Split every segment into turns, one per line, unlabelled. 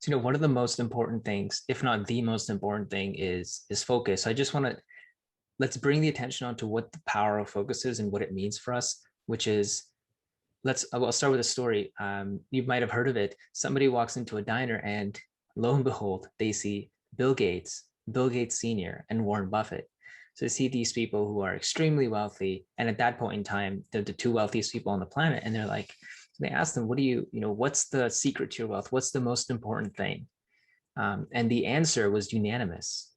So, one of the most important things, if not the most important thing, is focus. So I just want to let's bring the attention onto what the power of focus is and what it means for us, which is I'll start with a story. You might have heard of it. Somebody walks into a diner and lo and behold, they see Bill Gates Sr. and Warren Buffett. So they see these people who are extremely wealthy. And at that point in time, they're the two wealthiest people on the planet. And they're like, they ask them, what do what's the secret to your wealth? What's the most important thing? And the answer was unanimous.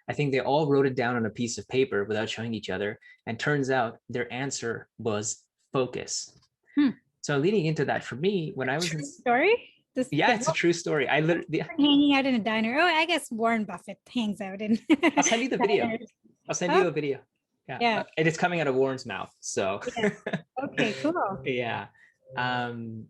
I think they all wrote it down on a piece of paper without showing each other. And turns out their answer was focus.
Hmm.
So leading into that, for me, when I was
True story.
yeah, it's a true story. I literally
hanging out in a diner. Oh, I guess Warren Buffett hangs out in.
I'll send you the video. I'll send you a video. Yeah. And it's coming out of Warren's mouth. So
yeah. Okay, cool.
Yeah. And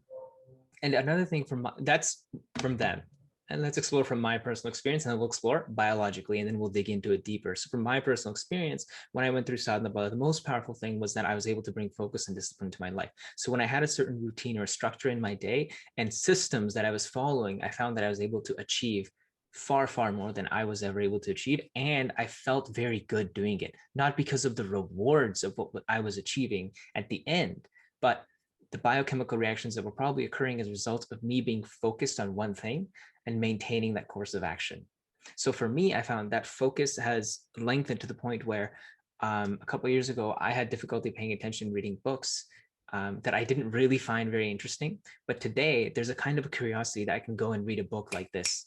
another thing that's from them. And let's explore from my personal experience, and then we'll explore biologically, and then we'll dig into it deeper. So from my personal experience, when I went through sadhana bala, the most powerful thing was that I was able to bring focus and discipline to my life. So when I had a certain routine or structure in my day and systems that I was following, I found that I was able to achieve far, far more than I was ever able to achieve. And I felt very good doing it, not because of the rewards of what I was achieving at the end, but the biochemical reactions that were probably occurring as a result of me being focused on one thing and maintaining that course of action. So for me, I found that focus has lengthened to the point where a couple of years ago, I had difficulty paying attention reading books that I didn't really find very interesting. But today, there's a kind of a curiosity that I can go and read a book like this,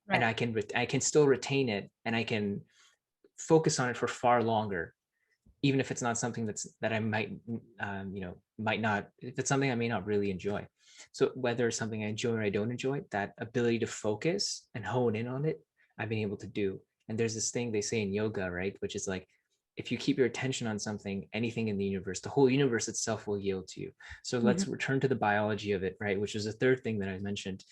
right, and I can still retain it, and I can focus on it for far longer, even if it's not something that I might not, if it's something I may not really enjoy. So whether it's something I enjoy or I don't enjoy, that ability to focus and hone in on it, I've been able to do. And there's this thing they say in yoga, right? Which is like, if you keep your attention on something, anything in the universe, the whole universe itself will yield to you. So let's return to the biology of it, right? Which is the third thing that I mentioned.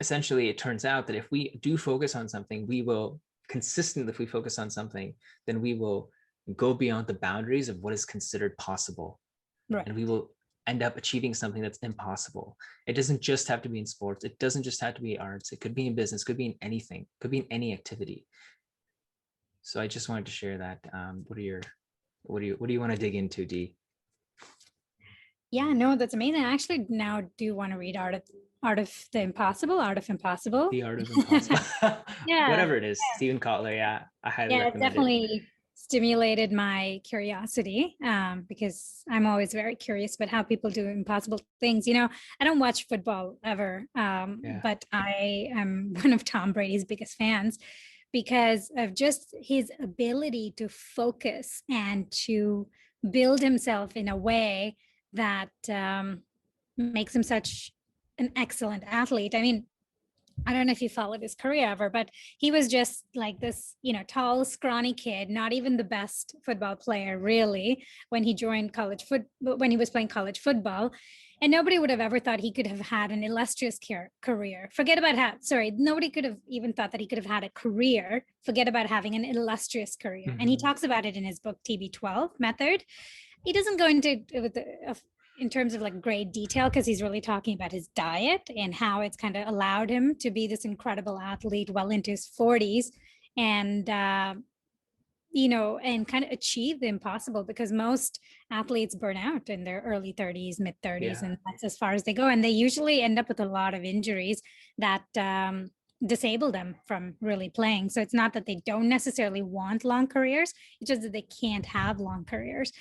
Essentially, it turns out that if we do focus on something, we will consistently, if we focus on something, then we will go beyond the boundaries of what is considered possible. Right. And we will end up achieving something that's impossible. It doesn't just have to be in sports. It doesn't just have to be arts. It could be in business, could be in anything, could be in any activity. So I just wanted to share that. What do you want to dig into, Dee?
Yeah, no, that's amazing. I actually now do want to read Art of Impossible.
The Art of Impossible. Yeah. Whatever it is, yeah. Stephen Kotler. Yeah, I highly recommend it.
Definitely stimulated my curiosity because I'm always very curious about how people do impossible things. I don't watch football ever, but I am one of Tom Brady's biggest fans because of just his ability to focus and to build himself in a way that makes him such an excellent athlete. I mean, I don't know if you followed his career ever, but he was just like this, tall, scrawny kid, not even the best football player, really, when he joined when he was playing college football. And nobody would have ever thought he could have had an illustrious career. Nobody could have even thought that he could have had a career. Forget about having an illustrious career. Mm-hmm. And he talks about it in his book, TB12 Method. He doesn't go into in terms of like great detail because he's really talking about his diet and how it's kind of allowed him to be this incredible athlete well into his 40s and and kind of achieve the impossible, because most athletes burn out in their early 30s, mid 30s, and that's as far as they go, and they usually end up with a lot of injuries that disable them from really playing. So it's not that they don't necessarily want long careers, it's just that they can't have long careers.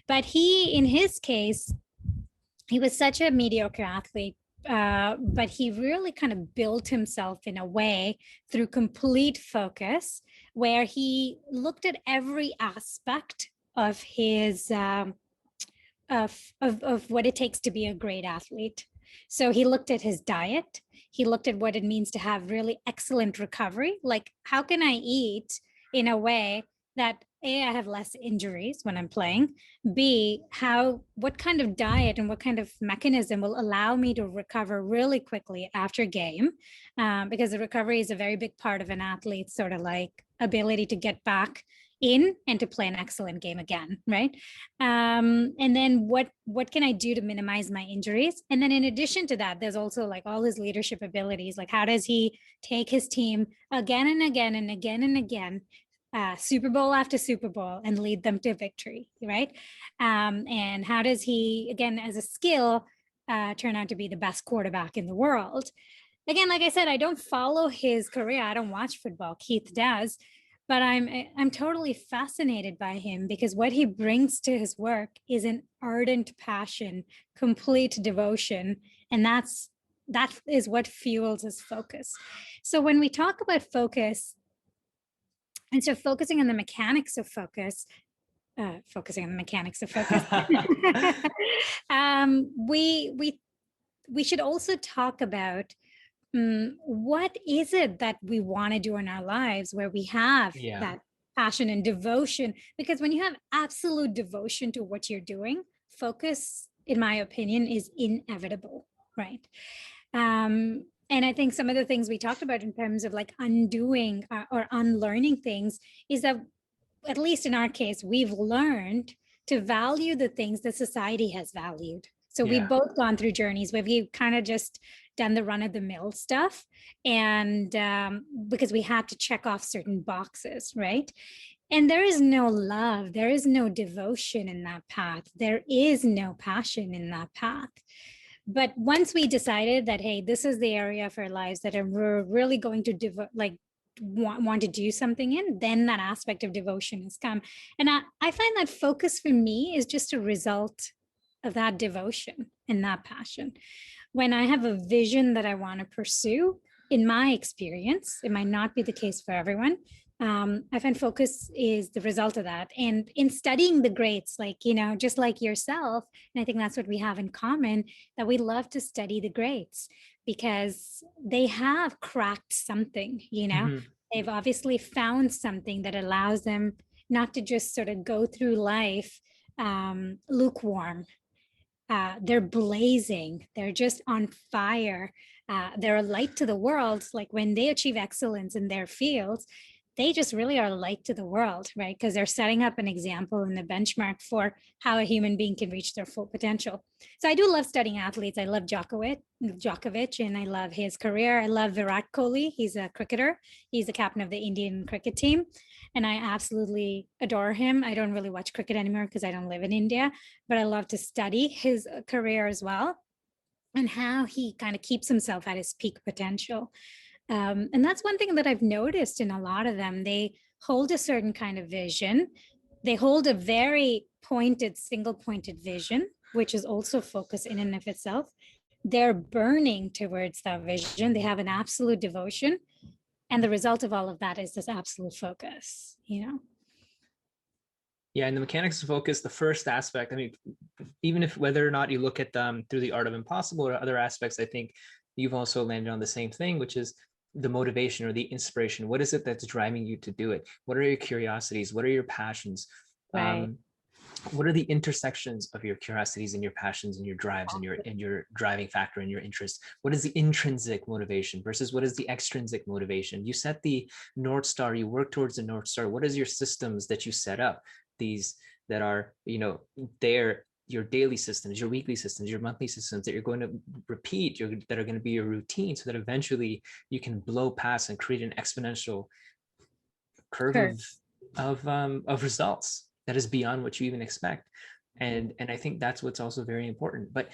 But in his case, he was such a mediocre athlete, but he really kind of built himself in a way through complete focus, where he looked at every aspect of his of what it takes to be a great athlete. So he looked at his diet. He looked at what it means to have really excellent recovery. Like, how can I eat in a way that A, I have less injuries when I'm playing, B, what kind of diet and what kind of mechanism will allow me to recover really quickly after game, because the recovery is a very big part of an athlete's sort of like ability to get back in and to play an excellent game again, right? And then what can I do to minimize my injuries? And then in addition to that, there's also like all his leadership abilities. Like how does he take his team again and again and again and again, Super Bowl after Super Bowl, and lead them to victory, right? And how does he, again, as a skill, turn out to be the best quarterback in the world? Again, like I said, I don't follow his career. I don't watch football. Keith does, but I'm totally fascinated by him because what he brings to his work is an ardent passion, complete devotion, and that is what fuels his focus. So when we talk about focus, and so focusing on the mechanics of focus, we should also talk about what is it that we want to do in our lives where we have that passion and devotion? Because when you have absolute devotion to what you're doing, focus, in my opinion, is inevitable, right? And I think some of the things we talked about in terms of like undoing or unlearning things is that, at least in our case, we've learned to value the things that society has valued. So we've both gone through journeys where we've kind of just done the run-of-the-mill stuff, and because we had to check off certain boxes, right? And there is no love, there is no devotion in that path, there is no passion in that path. But once we decided that, hey, this is the area of our lives that we're really going to want to do something in, then that aspect of devotion has come. And I find that focus for me is just a result of that devotion and that passion. When I have a vision that I want to pursue, in my experience, it might not be the case for everyone, I find focus is the result of that. And in studying the greats, like, just like yourself, and I think that's what we have in common, that we love to study the greats because they have cracked something, They've obviously found something that allows them not to just sort of go through life lukewarm. They're blazing, they're just on fire. They're a light to the world. Like when they achieve excellence in their fields, they just really are a light to the world, right? Because they're setting up an example and the benchmark for how a human being can reach their full potential. So I do love studying athletes. I love Djokovic, and I love his career. I love Virat Kohli. He's a cricketer. He's the captain of the Indian cricket team, and I absolutely adore him. I don't really watch cricket anymore because I don't live in India, but I love to study his career as well and how he kind of keeps himself at his peak potential. And that's one thing that I've noticed in a lot of them. They hold a certain kind of vision. They hold a very pointed, single-pointed vision, which is also focus in and of itself. They're burning towards that vision. They have an absolute devotion. And the result of all of that is this absolute focus,
Yeah, and the mechanics of focus, the first aspect, I mean, even if whether or not you look at them through the art of impossible or other aspects, I think you've also landed on the same thing, which is the motivation or the inspiration. What is it that's driving you to do it? What are your curiosities? What are your passions?
Right.
What are the intersections of your curiosities and your passions and your drives and your driving factor and your interest? What is the intrinsic motivation versus what is the extrinsic motivation? You set the North Star, you work towards the North Star. What is your systems that you set up? These that are, they're your daily systems, your weekly systems, your monthly systems that you're going to repeat, that are going to be your routine, so that eventually you can blow past and create an exponential curve of results that is beyond what you even expect. And I think that's what's also very important. But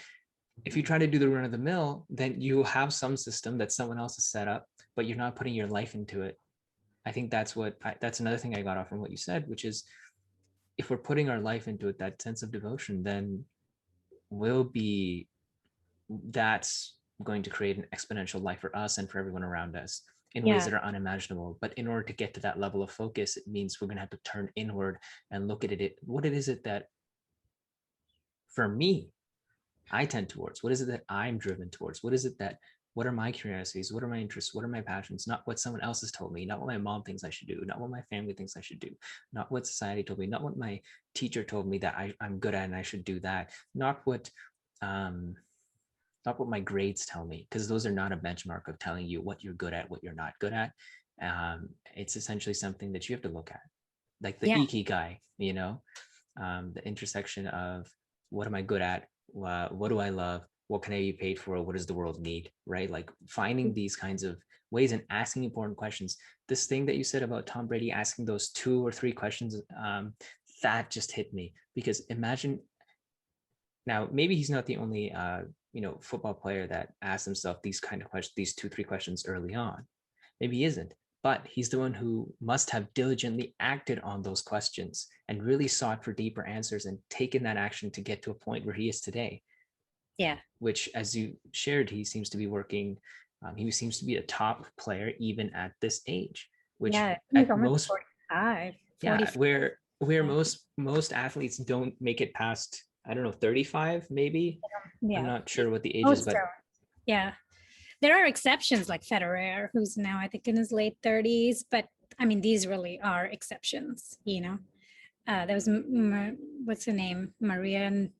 if you try to do the run of the mill, then you have some system that someone else has set up, but you're not putting your life into it. I think that's another thing I got off from what you said, which is if we're putting our life into it, that sense of devotion, then that's going to create an exponential life for us and for everyone around us in ways that are unimaginable. But in order to get to that level of focus, it means we're going to have to turn inward and look at what it is that for me I tend towards. What is it that I'm driven towards? What are my curiosities? What are my interests? What are my passions? Not what someone else has told me, not what my mom thinks I should do, not what my family thinks I should do, not what society told me, not what my teacher told me that I'm good at and I should do that, not what my grades tell me, because those are not a benchmark of telling you what you're good at, what you're not good at. It's essentially something that you have to look at. like the ikigai, the intersection of what am I good at? What do I love? What can I be paid for? What does the world need? Right? Like finding these kinds of ways and asking important questions. This thing that you said about Tom Brady asking those 2 or 3 questions, that just hit me, because imagine now, maybe he's not the only football player that asks himself these kind of questions, these 2, 3 questions early on. Maybe he isn't, but he's the one who must have diligently acted on those questions and really sought for deeper answers and taken that action to get to a point where he is today.
Yeah.
Which, as you shared, he seems to be working. He seems to be a top player even at this age. Which at most
45,
45. Where most athletes don't make it past, I don't know, 35 maybe. I'm not sure what the age is, but
yeah, there are exceptions like Federer, who's now I think in his late 30s, but I mean these really are exceptions. There was what's her name, Navratilova.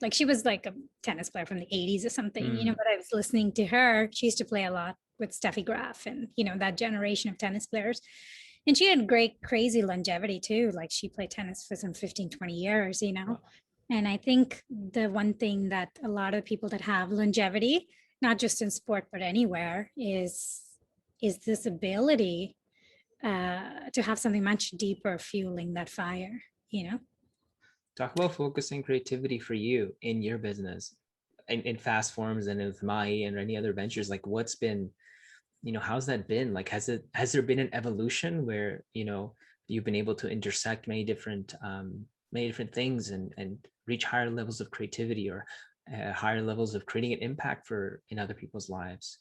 Like she was like a tennis player from the 80s or something, but I was listening to her. She used to play a lot with Steffi Graf and, that generation of tennis players. And she had great, crazy longevity too. Like she played tennis for some 15, 20 years, Wow. And I think the one thing that a lot of people that have longevity, not just in sport, but anywhere is this ability to have something much deeper fueling that fire,
Talk about focusing creativity for you in your business, in fast forms and with Maahi and any other ventures. Like what's been, how's that been? Like, has there been an evolution where, you've been able to intersect many different things and reach higher levels of creativity or higher levels of creating an impact in other people's lives?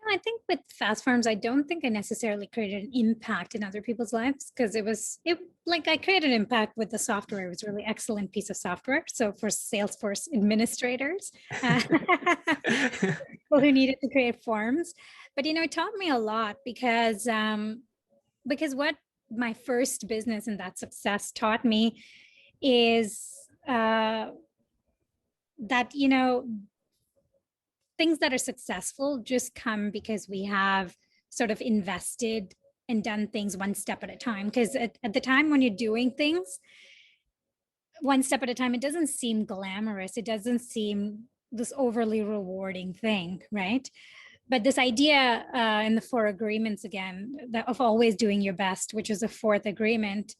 I think with fast farms, I don't think I necessarily created an impact in other people's lives, because I created an impact with the software. It was a really excellent piece of software. So for Salesforce administrators, people who needed to create forms, but it taught me a lot because what my first business and that success taught me is that things that are successful just come because we have sort of invested and done things one step at a time. Because at the time when you're doing things one step at a time, it doesn't seem glamorous. It doesn't seem this overly rewarding thing, right? But this idea in the 4 agreements, again, of always doing your best, which is the 4th agreement,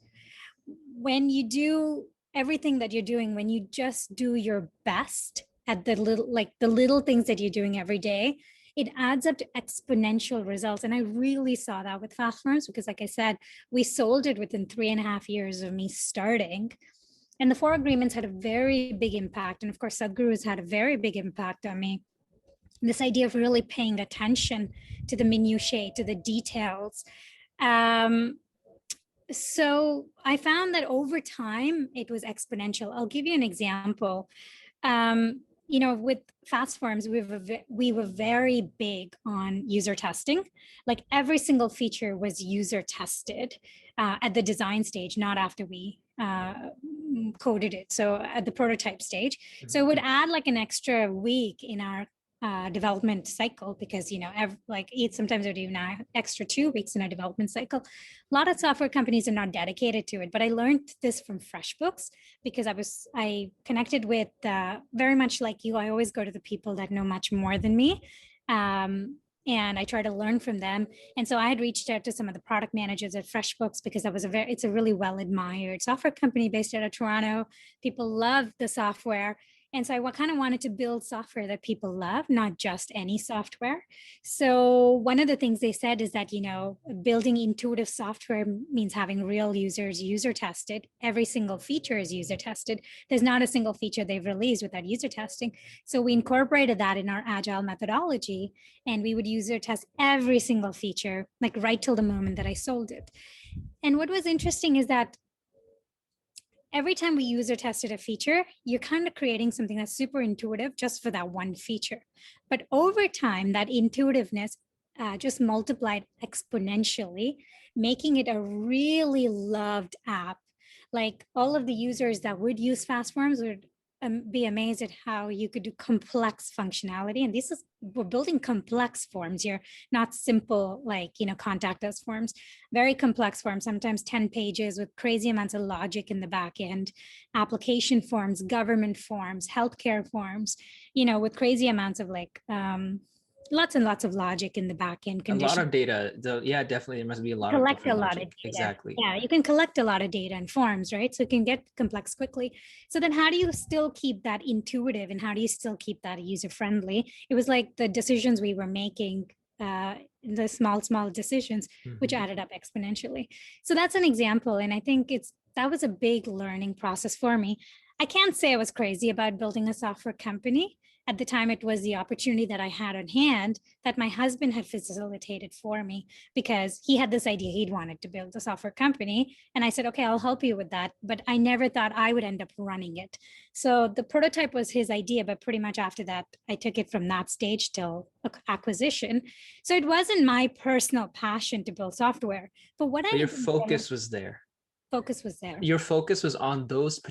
when you do everything that you're doing, when you just do your best at the little things that you're doing every day, it adds up to exponential results. And I really saw that with Fast Farms, because like I said, we sold it within 3.5 years of me starting. And the 4 agreements had a very big impact. And of course, Sadhguru's had a very big impact on me. This idea of really paying attention to the minutiae, to the details. So I found that over time, it was exponential. I'll give you an example. With fast forms, we were very big on user testing. Like every single feature was user tested at the design stage, not after we coded it. So at the prototype stage. So it would add like an extra week in our development cycle, because sometimes it would even extra 2 weeks in a development cycle. A lot of software companies are not dedicated to it, but I learned this from FreshBooks because I connected with very much like you. I always go to the people that know much more than me, and I try to learn from them. And so I had reached out to some of the product managers at FreshBooks, because it's a really well admired software company based out of Toronto. People love the software. And so I kind of wanted to build software that people love, not just any software. So one of the things they said is that, building intuitive software means having real users user tested. Every single feature is user tested. There's not a single feature they've released without user testing. So we incorporated that in our agile methodology, and we would user test every single feature, like right till the moment that I sold it. And what was interesting is that every time we user tested a feature, you're kind of creating something that's super intuitive just for that one feature. But over time, that intuitiveness just multiplied exponentially, making it a really loved app. Like all of the users that would use Fast Forms would be amazed at how you could do complex functionality. And we're building complex forms here, not simple, like, contact us forms, very complex forms, sometimes 10 pages with crazy amounts of logic in the back end, application forms, government forms, healthcare forms, with crazy amounts of lots and lots of logic in the back end.
A lot of data, though. Yeah, definitely. There must be a lot of
Collect a
different
lot of
logic.
data.
Exactly.
Yeah, you can collect a lot of data and forms, right? So it can get complex quickly. So then how do you still keep that intuitive, and how do you still keep that user friendly? It was like the decisions we were making, the small decisions, which added up exponentially. So that's an example. And I think that was a big learning process for me. I can't say I was crazy about building a software company. At the time, it was the opportunity that I had on hand that my husband had facilitated for me, because he had this idea he'd wanted to build a software company. And I said, okay, I'll help you with that. But I never thought I would end up running it. So the prototype was his idea, but pretty much after that, I took it from that stage till acquisition. So it wasn't my personal passion to build software. But
your focus was there.
Focus was there.
Your focus was on those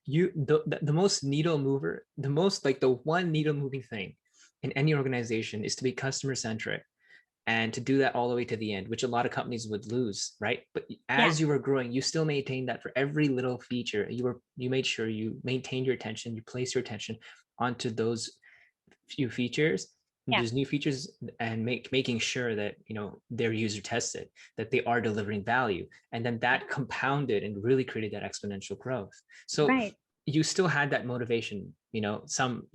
the most needle mover, the most, like, the one needle moving thing in any organization is to be customer centric, and to do that all the way to the end, which a lot of companies would lose, right? But as you were growing, you still maintained that for every little feature. You made sure you maintained your attention, you placed your attention onto those few features, these new features, and making sure that they're user tested, that they are delivering value, and then that compounded and really created that exponential growth. So you still had that motivation, there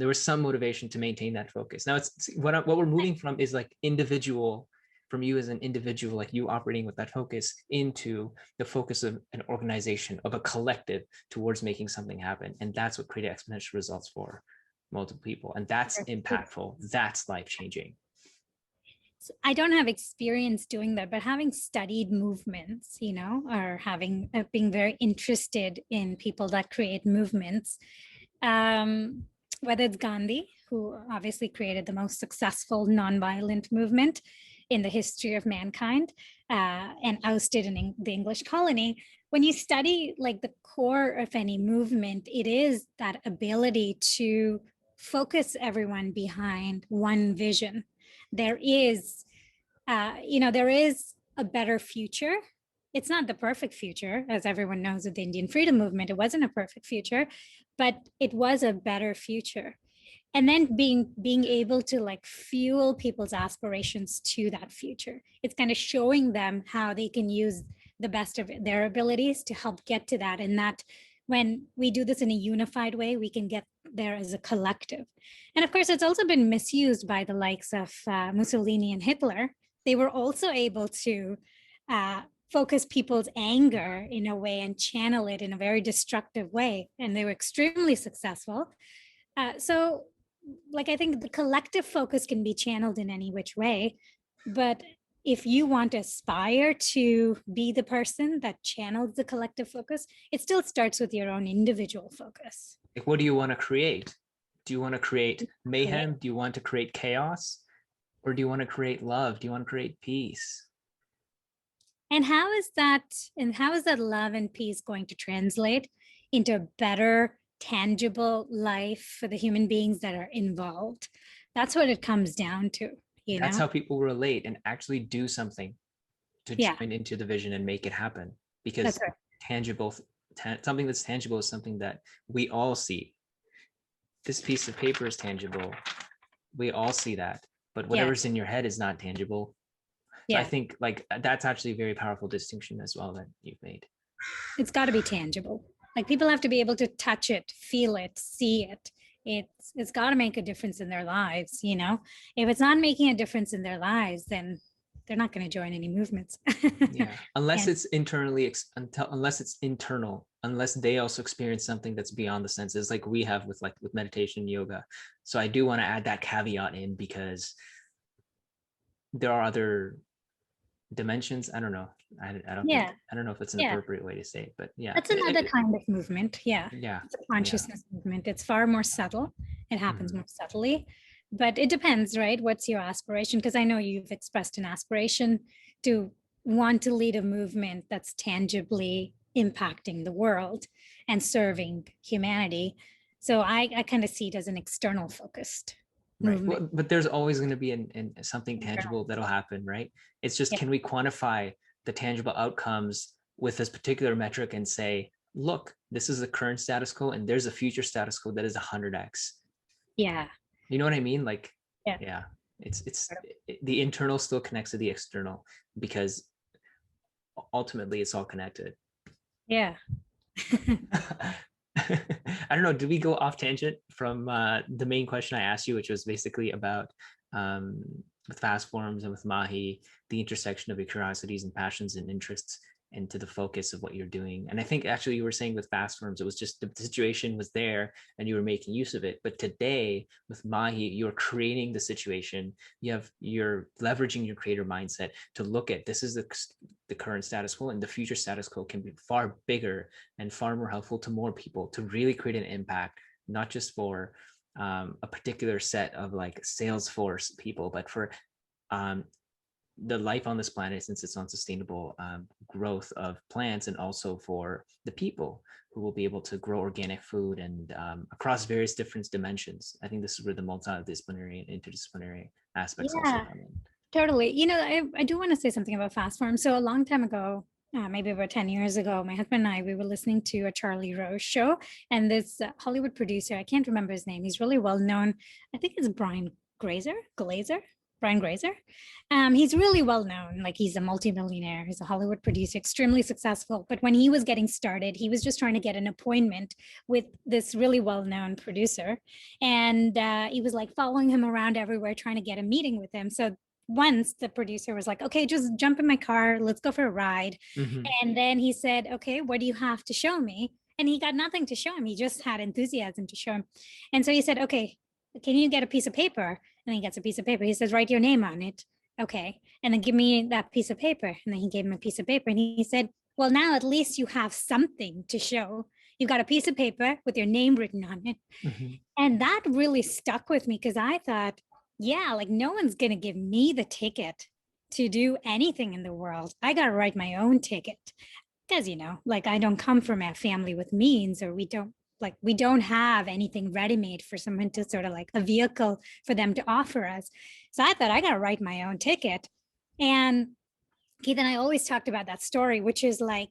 was some motivation to maintain that focus. Now it's what we're moving from is like individual, from you as an individual, like you operating with that focus, into the focus of an organization, of a collective, towards making something happen. And that's what created exponential results for multiple people. And that's impactful. That's life-changing.
So I don't have experience doing that, but having studied movements, or having being very interested in people that create movements, whether it's Gandhi, who obviously created the most successful nonviolent movement in the history of mankind, and ousted the English colony. When you study like the core of any movement, it is that ability to focus everyone behind one vision. There is a better future. It's not the perfect future, as everyone knows, with the Indian freedom movement. It wasn't a perfect future, but it was a better future. And then being able to like fuel people's aspirations to that future. It's kind of showing them how they can use the best of their abilities to help get to that. And that when we do this in a unified way, we can get there as a collective. And of course, it's also been misused by the likes of Mussolini and Hitler. They were also able to focus people's anger in a way and channel it in a very destructive way. And they were extremely successful. So like, I think the collective focus can be channeled in any which way. But if you want to aspire to be the person that channels the collective focus, it still starts with your own individual focus.
Like, what do you want to create? Do you want to create mayhem? Do you want to create chaos? Or do you want to create love? Do you want to create peace?
And how is that love and peace going to translate into a better, tangible life for the human beings that are involved? That's what it comes down to.
That's how people relate and actually do something to join into the vision and make it happen. Because something that's tangible is something that we all see. This piece of paper is tangible. We all see that. But whatever's in your head is not tangible. So I think like that's actually a very powerful distinction as well that you've made.
It's got to be tangible. Like, people have to be able to touch it, feel it, see it. It's got to make a difference in their lives. If it's not making a difference in their lives, then they're not going to join any movements.
Unless it's internal, unless they also experience something that's beyond the senses, like we have with meditation and yoga. So I do want to add that caveat in, because there are other dimensions. I don't know. I don't know if it's an appropriate way to say it, but
that's another kind of movement. It's a consciousness movement. It's far more subtle. It happens more subtly, but it depends, right? What's your aspiration? Because I know you've expressed an aspiration to want to lead a movement that's tangibly impacting the world and serving humanity. So I kind of see it as an external focused
Right.
movement.
Well, but there's always going to be something
Internal.
tangible that'll happen, right? It's just,
Yeah.
can we quantify the tangible outcomes with this particular metric and say, look, this is the current status quo and there's a future status quo that is 100x.
Yeah.
You know what I mean? Like,
Yeah.
yeah, the internal still connects to the external because ultimately it's all connected.
Yeah.
I don't know. Did we go off tangent from the main question I asked you, which was basically about with fast forms and with Maahi, the intersection of your curiosities and passions and interests into the focus of what you're doing. And I think actually you were saying with fast forms, it was just the situation was there and you were making use of it. But today with Maahi, you're creating the situation. You're leveraging your creator mindset to look at this is the current status quo, and the future status quo can be far bigger and far more helpful to more people to really create an impact, not just for a particular set of like Salesforce people, but for the life on this planet, since it's on sustainable growth of plants, and also for the people who will be able to grow organic food and across various different dimensions. I think this is where the multidisciplinary and interdisciplinary aspects also come in.
Totally. I do want to say something about fast form. So a long time ago, maybe about 10 years ago, my husband and I, we were listening to a Charlie Rose show, and this Hollywood producer, I can't remember his name. He's really well known. I think it's Brian Grazer. He's really well known. Like, he's a multimillionaire. He's a Hollywood producer, extremely successful. But when he was getting started, he was just trying to get an appointment with this really well-known producer. And he was like following him around everywhere, trying to get a meeting with him. So once the producer was like, okay, just jump in my car, let's go for a ride. And then he said, okay, what do you have to show me? And he got nothing to show him. He just had enthusiasm to show him. And so he said, okay, can you get a piece of paper? And he gets a piece of paper. He says, write your name on it. Okay. And then give me that piece of paper. And then he gave him a piece of paper. And he said, well, now at least you have something to show. You've got a piece of paper with your name written on it. And that really stuck with me, because I thought, yeah, like, no one's going to give me the ticket to do anything in the world. I got to write my own ticket, because, like, I don't come from a family with means, or we don't have anything ready-made for someone to sort of like a vehicle for them to offer us. So I thought, I got to write my own ticket. And Keith and I always talked about that story, which is like,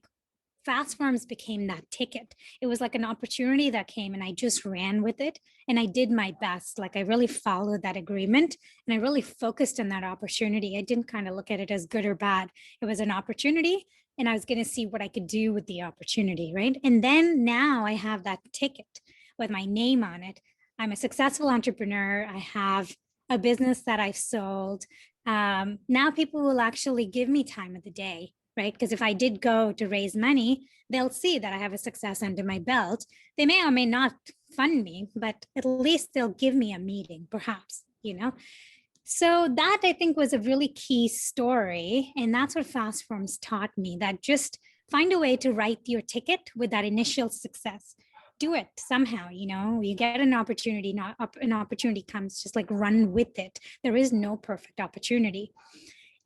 fast forms became that ticket. It was like an opportunity that came, and I just ran with it, and I did my best. Like, I really followed that agreement, and I really focused on that opportunity. I didn't kind of look at it as good or bad. It was an opportunity, and I was going to see what I could do with the opportunity, right? And then now I have that ticket with my name on it. I'm a successful entrepreneur. I have a business that I've sold. Now people will actually give me time of the day, right? Because if I did go to raise money, they'll see that I have a success under my belt. They may or may not fund me, but at least they'll give me a meeting, perhaps, So that, I think, was a really key story. And that's what fast forms taught me, that just find a way to write your ticket with that initial success. Do it somehow, you get an opportunity, not an opportunity comes, just like run with it. There is no perfect opportunity.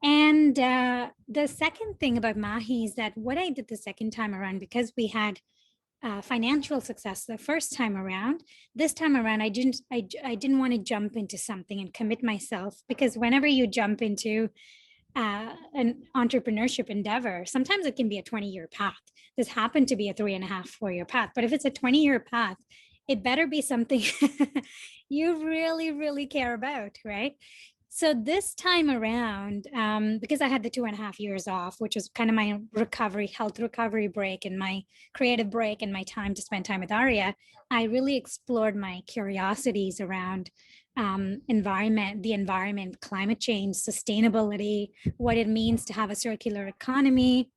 And the second thing about Maahi is that what I did the second time around, because we had financial success the first time around, this time around, I didn't want to jump into something and commit myself, because whenever you jump into an entrepreneurship endeavor, sometimes it can be a 20-year path. This happened to be a 3.5, 4-year path, but if it's a 20-year path, it better be something you really, really care about, right? So this time around, because I had the 2.5 years off, which was kind of my health recovery break, and my creative break, and my time to spend time with Arya, I really explored my curiosities around the environment, climate change, sustainability, what it means to have a circular economy,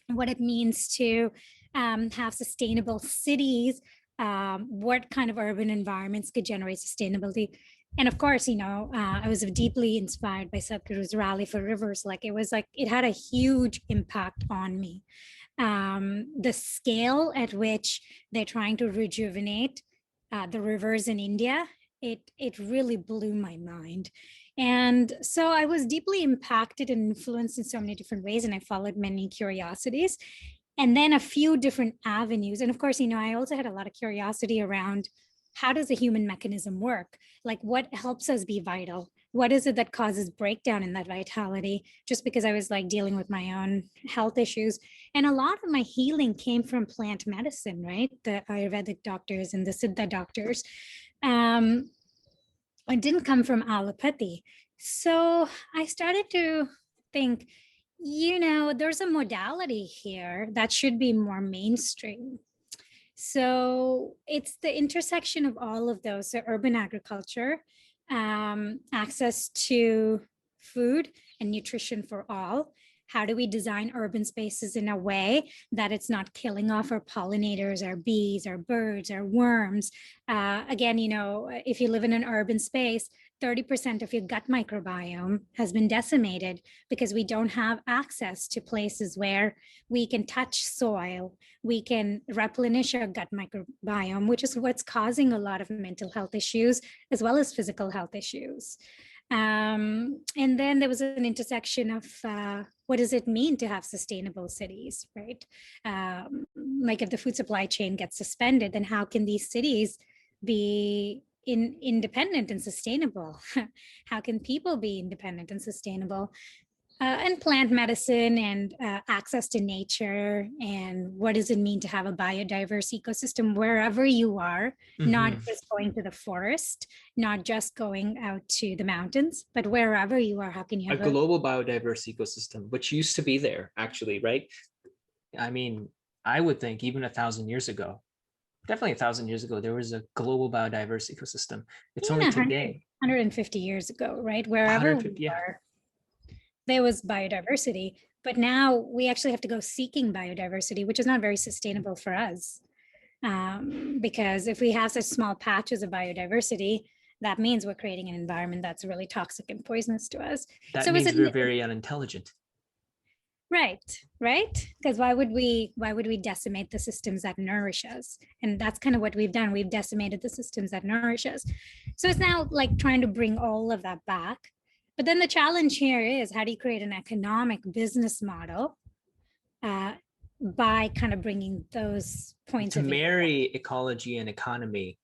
what it means to have sustainable cities, what kind of urban environments could generate sustainability. And of course, I was deeply inspired by Sadhguru's Rally for Rivers. It had a huge impact on me. The scale at which they're trying to rejuvenate the rivers in India, it really blew my mind. And so I was deeply impacted and influenced in so many different ways, and I followed many curiosities, and then a few different avenues. And of course, I also had a lot of curiosity around how does the human mechanism work? Like, what helps us be vital? What is it that causes breakdown in that vitality? Just because I was like dealing with my own health issues. And a lot of my healing came from plant medicine, right? The Ayurvedic doctors and the Siddha doctors. It didn't come from allopathy. So I started to think, there's a modality here that should be more mainstream. So it's the intersection of all of those. So urban agriculture, access to food and nutrition for all. How do we design urban spaces in a way that it's not killing off our pollinators, our bees, our birds, our worms? Again, if you live in an urban space, 30% of your gut microbiome has been decimated because we don't have access to places where we can touch soil, we can replenish our gut microbiome, which is what's causing a lot of mental health issues as well as physical health issues. And then there was an intersection of what does it mean to have sustainable cities, right? Like if the food supply chain gets suspended, then how can these cities be independent and sustainable? How can people be independent and sustainable? And plant medicine and access to nature, and what does it mean to have a biodiverse ecosystem wherever you are, not just going to the forest, not just going out to the mountains, but wherever you are, how can you have
a global biodiverse ecosystem, which used to be there actually, right? I mean, I would think even 1,000 years ago, definitely 1,000 years ago, there was a global biodiverse ecosystem. It's only today.
150 years ago, right? Wherever we are, there was biodiversity, but now we actually have to go seeking biodiversity, which is not very sustainable for us. Because if we have such small patches of biodiversity, that means we're creating an environment that's really toxic and poisonous to us.
That means we're very unintelligent.
Right. Because why would we decimate the systems that nourish us? And that's kind of what we've done. We've decimated the systems that nourish us. So it's now like trying to bring all of that back. But then the challenge here is, how do you create an economic business model by kind of bringing those points
to marry ecology and economy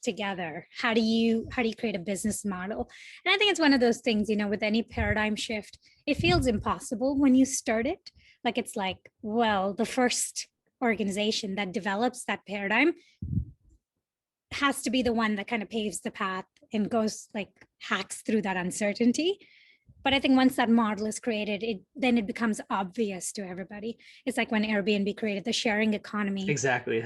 together? How do you create a business model? And I think it's one of those things, with any paradigm shift, it feels impossible when you start it. Like it's like, well, the first organization that develops that paradigm has to be the one that kind of paves the path and goes like hacks through that uncertainty. But I think once that model is created, then it becomes obvious to everybody. It's like when Airbnb created the sharing economy.
Exactly.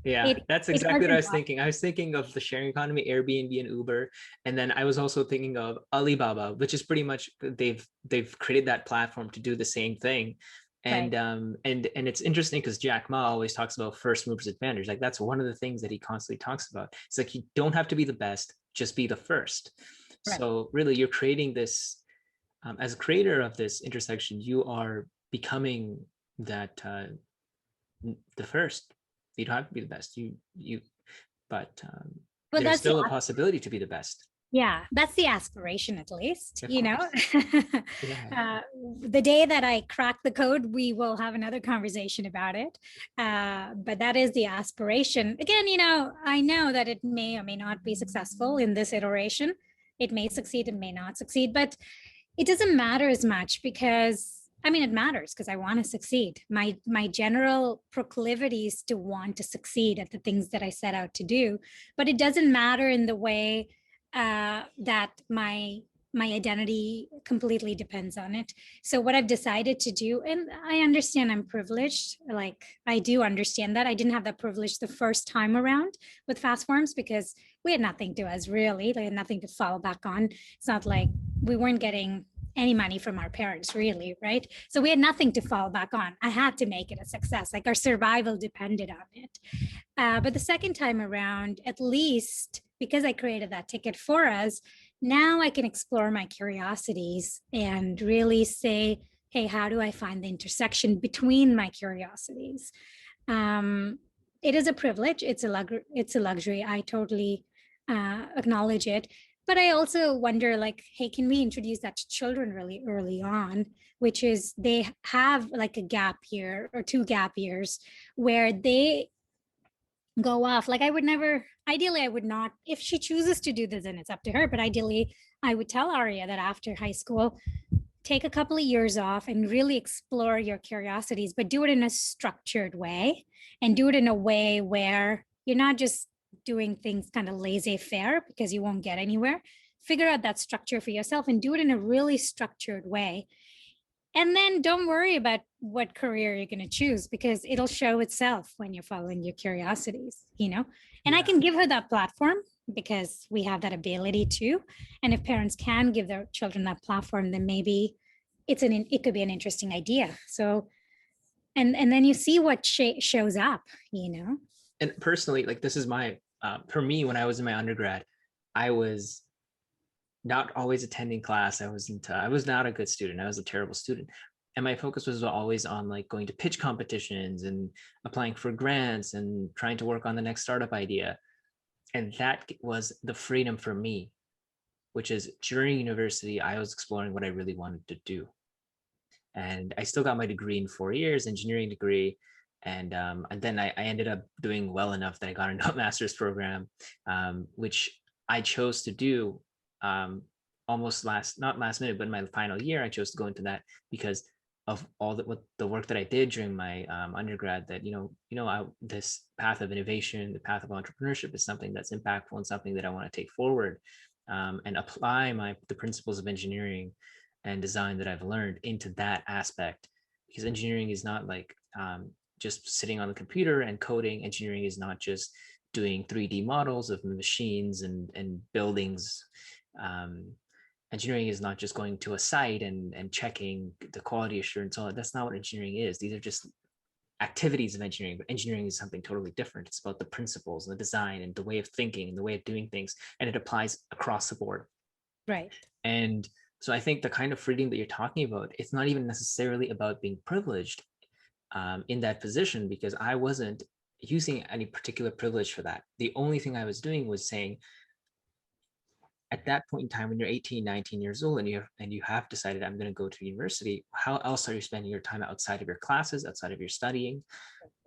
That's exactly what I was thinking. I was thinking of the sharing economy, Airbnb and Uber, and then I was also thinking of Alibaba, which is pretty much they've created that platform to do the same thing. And and it's interesting because Jack Ma always talks about first movers advantage. Like that's one of the things that he constantly talks about. It's like you don't have to be the best, just be the first. Right. So really, you're creating this as a creator of this intersection. You are becoming that the first. You don't have to be the best. But there's still a possibility to be the best.
Yeah, that's the aspiration, at least. The day that I crack the code, we will have another conversation about it. But that is the aspiration. Again, I know that it may or may not be successful in this iteration. It may succeed, it may not succeed, but it doesn't matter as much because it matters because I want to succeed. My general proclivity is to want to succeed at the things that I set out to do, but it doesn't matter in the way that my identity completely depends on it. So what I've decided to do, and I understand I'm privileged, like I do understand that. I didn't have that privilege the first time around with fastforms because we had nothing to us really, we had nothing to fall back on. It's not like we weren't getting any money from our parents really, right? So we had nothing to fall back on. I had to make it a success, like our survival depended on it. But the second time around, at least because I created that ticket for us, now I can explore my curiosities and really say, hey, how do I find the intersection between my curiosities? It is a privilege. It's a luxury. I totally acknowledge it. But I also wonder, like, hey, can we introduce that to children really early on, which is they have like a gap year or 2 gap years where they go off. Like I would never ideally I would not, if she chooses to do this, then it's up to her. But ideally, I would tell Arya that after high school, take a couple of years off and really explore your curiosities, but do it in a structured way and do it in a way where you're not just doing things kind of laissez-faire because you won't get anywhere. Figure out that structure for yourself and do it in a really structured way. And then don't worry about what career you're going to choose because it'll show itself when you're following your curiosities, you know? And I can give her that platform because we have that ability too. And if parents can give their children that platform, then maybe it could be an interesting idea. So, and then you see what shows up, you know?
And personally, like this is my, for me, when I was in my undergrad, I was not always attending class. I was not a good student. I was a terrible student. And my focus was always on like going to pitch competitions and applying for grants and trying to work on the next startup idea. And that was the freedom for me, which is during university, I was exploring what I really wanted to do. And I still got my degree in 4 years, engineering degree. And then I ended up doing well enough that I got into a master's program, which I chose to do almost not last minute, but in my final year, I chose to go into that because of all the work that I did during my undergrad. That this path of innovation, the path of entrepreneurship, is something that's impactful and something that I want to take forward and apply the principles of engineering and design that I've learned into that aspect. Because engineering is not like just sitting on the computer and coding. Engineering is not just doing 3D models of machines and buildings. Engineering is not just going to a site and checking the quality assurance. All that's not what engineering is. These are just activities of engineering, but engineering is something totally different. It's about the principles and the design and the way of thinking and the way of doing things, and it applies across the board.
Right.
And so I think the kind of freedom that you're talking about, it's not even necessarily about being privileged in that position, because I wasn't using any particular privilege for that. The only thing I was doing was saying, at that point in time, when you're 18, 19 years old and you have decided I'm going to go to university, how else are you spending your time outside of your classes, outside of your studying?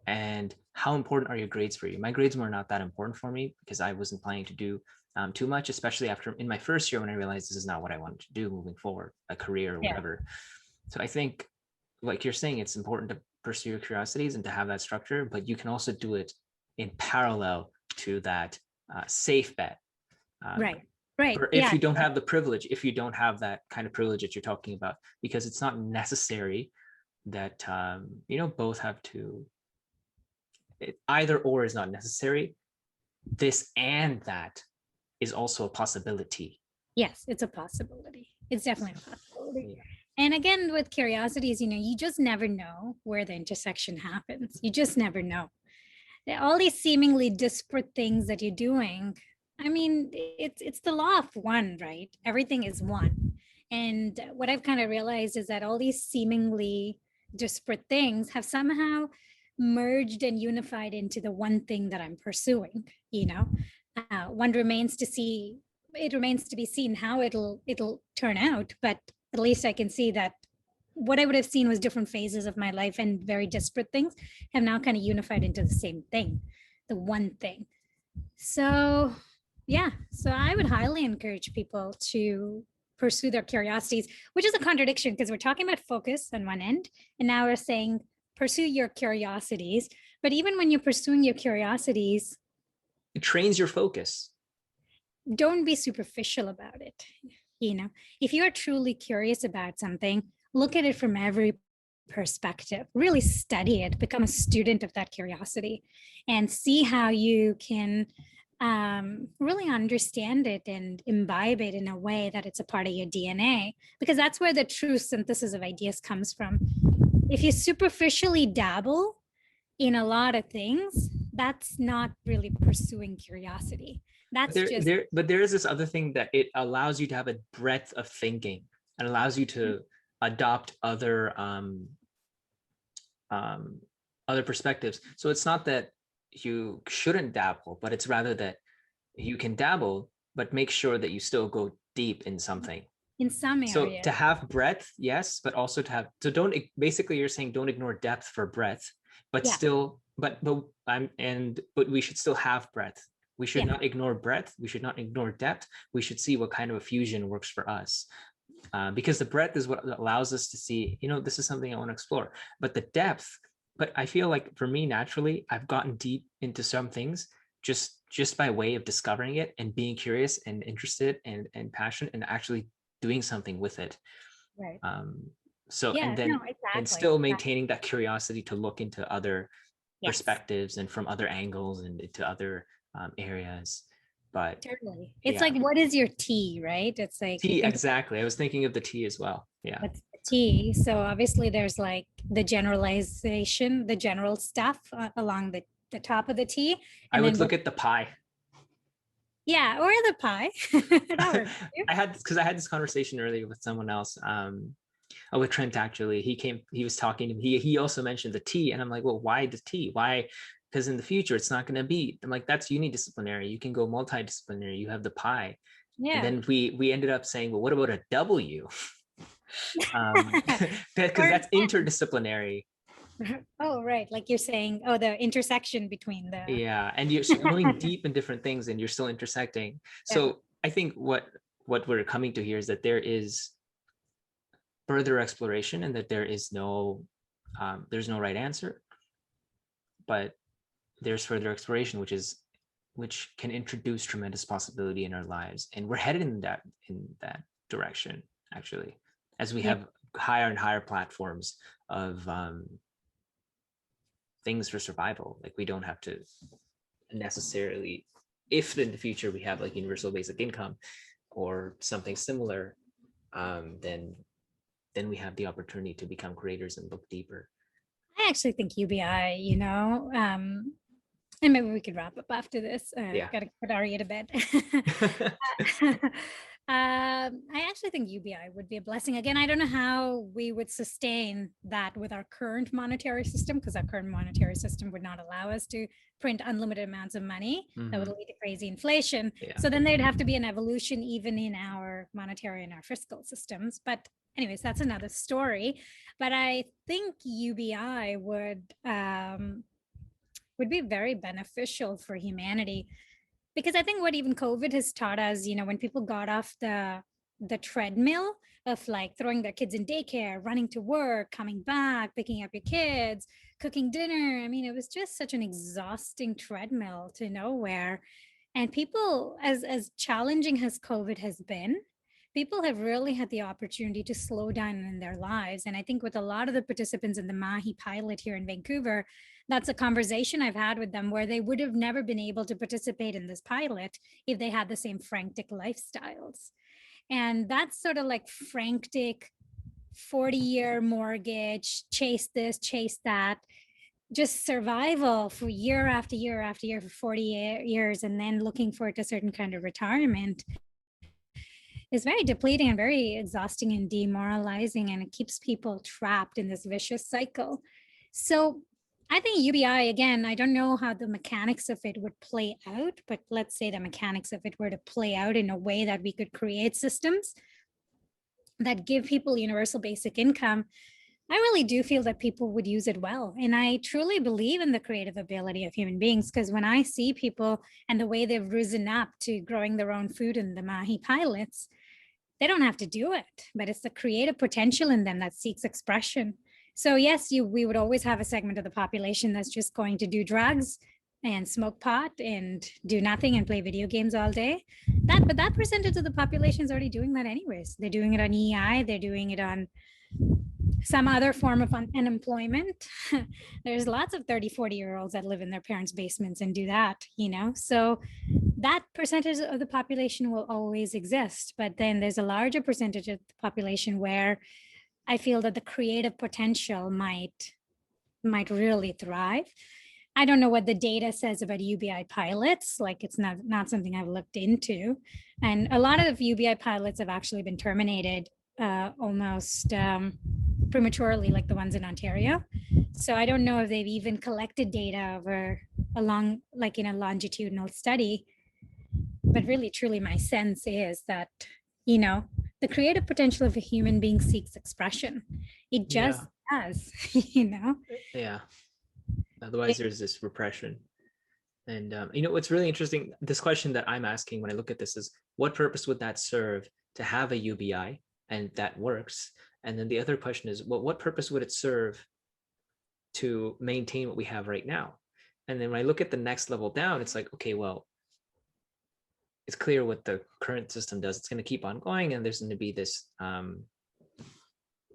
And how important are your grades for you? My grades were not that important for me because I wasn't planning to do too much, especially after in my first year when I realized this is not what I wanted to do moving forward, a career or whatever. So I think, like you're saying, it's important to pursue your curiosities and to have that structure, but you can also do it in parallel to that safe bet.
Right.
Or if you don't have the privilege, if you don't have that kind of privilege that you're talking about, because it's not necessary that both have to. Either or is not necessary. This and that is also a possibility.
Yes, it's a possibility. It's definitely a possibility. Yeah. And again, with curiosities, you just never know where the intersection happens. You just never know. All these seemingly disparate things that you're doing, I mean, it's the law of one, right? Everything is one. And what I've kind of realized is that all these seemingly disparate things have somehow merged and unified into the one thing that I'm pursuing. One remains to see. It remains to be seen how it'll turn out, but at least I can see that what I would have seen was different phases of my life and very disparate things have now kind of unified into the same thing, the one thing. So I would highly encourage people to pursue their curiosities, which is a contradiction because we're talking about focus on one end, and now we're saying pursue your curiosities. But even when you're pursuing your curiosities,
it trains your focus.
Don't be superficial about it. If you're truly curious about something, look at it from every perspective, really study it, become a student of that curiosity, and see how you can really understand it and imbibe it in a way that it's a part of your DNA, because that's where the true synthesis of ideas comes from. If you superficially dabble in a lot of things, that's not really pursuing curiosity. But
there is this other thing that it allows you to have a breadth of thinking and allows you to adopt other perspectives. So it's not that you shouldn't dabble, but it's rather that you can dabble, but make sure that you still go deep in something.
In some area.
So to have breadth, yes, but also to have, so don't, basically you're saying don't ignore depth for breadth, but still, but we should still have breadth We should not ignore breadth. We should not ignore depth. We should see what kind of a fusion works for us. Because the breadth is what allows us to see, this is something I want to explore. But the depth, but I feel like for me, naturally, I've gotten deep into some things just by way of discovering it and being curious and interested and passionate and actually doing something with it.
Right.
So,
yeah,
and then,
no, exactly.
and still maintaining that curiosity to look into other perspectives and from other angles and into other areas. But
totally, it's like, what is your T, right? It's like
T, exactly. I was thinking of the T as well. Yeah.
What's the T? So obviously there's like the generalization, the general stuff along the top of the T.
And I would look at the pie.
Yeah, or the pie.
I had this conversation earlier with someone else. With Trent, actually. He was talking to me. He also mentioned the T, and I'm like, well, why the T? Why? Because in the future it's not going to be. I'm like, that's unidisciplinary. You can go multidisciplinary. You have the pie. Yeah. And then we ended up saying, well, what about a W? Because that's interdisciplinary.
Oh, right. Like you're saying, the intersection between the.
Yeah, and you're going deep in different things, and you're still intersecting. So I think what we're coming to here is that there is further exploration, and that there is no there's no right answer, but there's further exploration, which can introduce tremendous possibility in our lives, and we're headed in that direction, actually, as we have higher and higher platforms of things for survival. Like, we don't have to necessarily, if in the future we have like universal basic income or something similar, then we have the opportunity to become creators and look deeper.
I actually think UBI, and maybe we could wrap up after this. Gotta put Arya to bed. I actually think UBI would be a blessing. Again, I don't know how we would sustain that with our current monetary system, because our current monetary system would not allow us to print unlimited amounts of money. That would lead to crazy inflation. So then there'd have to be an evolution even in our monetary and our fiscal systems. But anyways, that's another story. But I think UBI would be very beneficial for humanity, because I think what even COVID has taught us, when people got off the treadmill of like throwing their kids in daycare, running to work, coming back, picking up your kids, cooking dinner. I mean, it was just such an exhausting treadmill to nowhere. And people, as challenging as COVID has been, people have really had the opportunity to slow down in their lives. And I think with a lot of the participants in the Maahi pilot here in Vancouver, that's a conversation I've had with them, where they would have never been able to participate in this pilot if they had the same frantic lifestyles. And that's sort of like frantic 40-year mortgage, chase this, chase that, just survival for year after year after year for 40 years, and then looking forward to a certain kind of retirement is very depleting and very exhausting and demoralizing, and it keeps people trapped in this vicious cycle. So I think UBI, again, I don't know how the mechanics of it would play out, but let's say the mechanics of it were to play out in a way that we could create systems that give people universal basic income. I really do feel that people would use it well. And I truly believe in the creative ability of human beings, because when I see people and the way they've risen up to growing their own food in the Maahi pilots, they don't have to do it, but it's the creative potential in them that seeks expression. So yes, we would always have a segment of the population that's just going to do drugs and smoke pot and do nothing and play video games all day. But that percentage of the population is already doing that anyways. They're doing it on EI, they're doing it on some other form of unemployment. There's lots of 30, 40-year-olds that live in their parents' basements and do that, So that percentage of the population will always exist. But then there's a larger percentage of the population where I feel that the creative potential might really thrive. I don't know what the data says about UBI pilots. Like, it's not something I've looked into. And a lot of UBI pilots have actually been terminated almost prematurely, like the ones in Ontario. So I don't know if they've even collected data over like in a longitudinal study. But really, truly, my sense is that, the creative potential of a human being seeks expression. It just does,
Yeah. Otherwise, there's this repression. And what's really interesting, this question that I'm asking when I look at this is, what purpose would that serve to have a UBI, and that works? And then the other question is, well, what purpose would it serve to maintain what we have right now? And then when I look at the next level down, it's like, okay, well, it's clear what the current system does. It's going to keep on going, and there's going to be this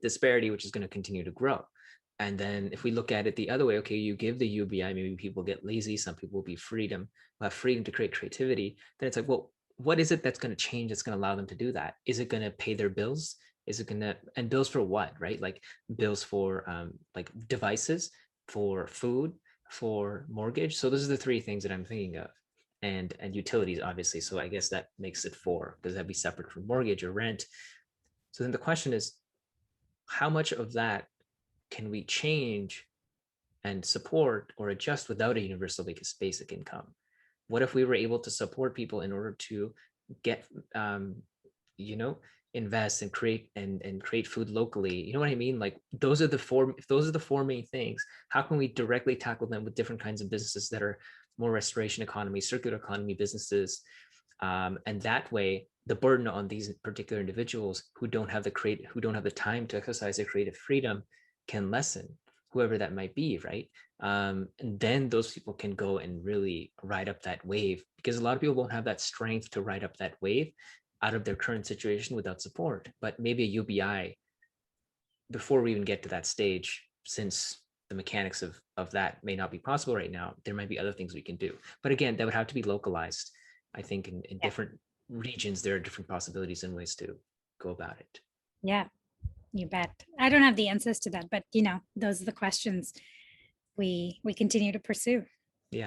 disparity, which is going to continue to grow. And then if we look at it the other way, okay, you give the UBI, maybe people get lazy, some people will be will have freedom to create creativity. Then it's like, well, what is it that's going to change that's going to allow them to do that? Is it going to pay their bills? Is it going to, and bills for what, right? Like bills for like devices, for food, for mortgage. So those are the three things that I'm thinking of. And utilities, obviously. So I guess that makes it four, because that'd be separate from mortgage or rent. So then the question is, how much of that can we change and support or adjust without a universal basic income? What if we were able to support people in order to get, you know, invest and create food locally? You know what I mean? Like those are the four. If those are the four main things, how can we directly tackle them with different kinds of businesses that are more restoration economy, circular economy businesses? And that way, the burden on these particular individuals who don't have the time to exercise their creative freedom can lessen, whoever that might be, right? And then those people can go and really ride up that wave, because a lot of people won't have that strength to ride up that wave out of their current situation without support. But maybe a UBI, before we even get to that stage, since the mechanics of that may not be possible right now, there might be other things we can do. But again, that would have to be localized. I think in
Yeah.
different regions, there are different possibilities and ways to go about it.
Yeah, you bet. I don't have the answers to that, but those are the questions we continue to pursue.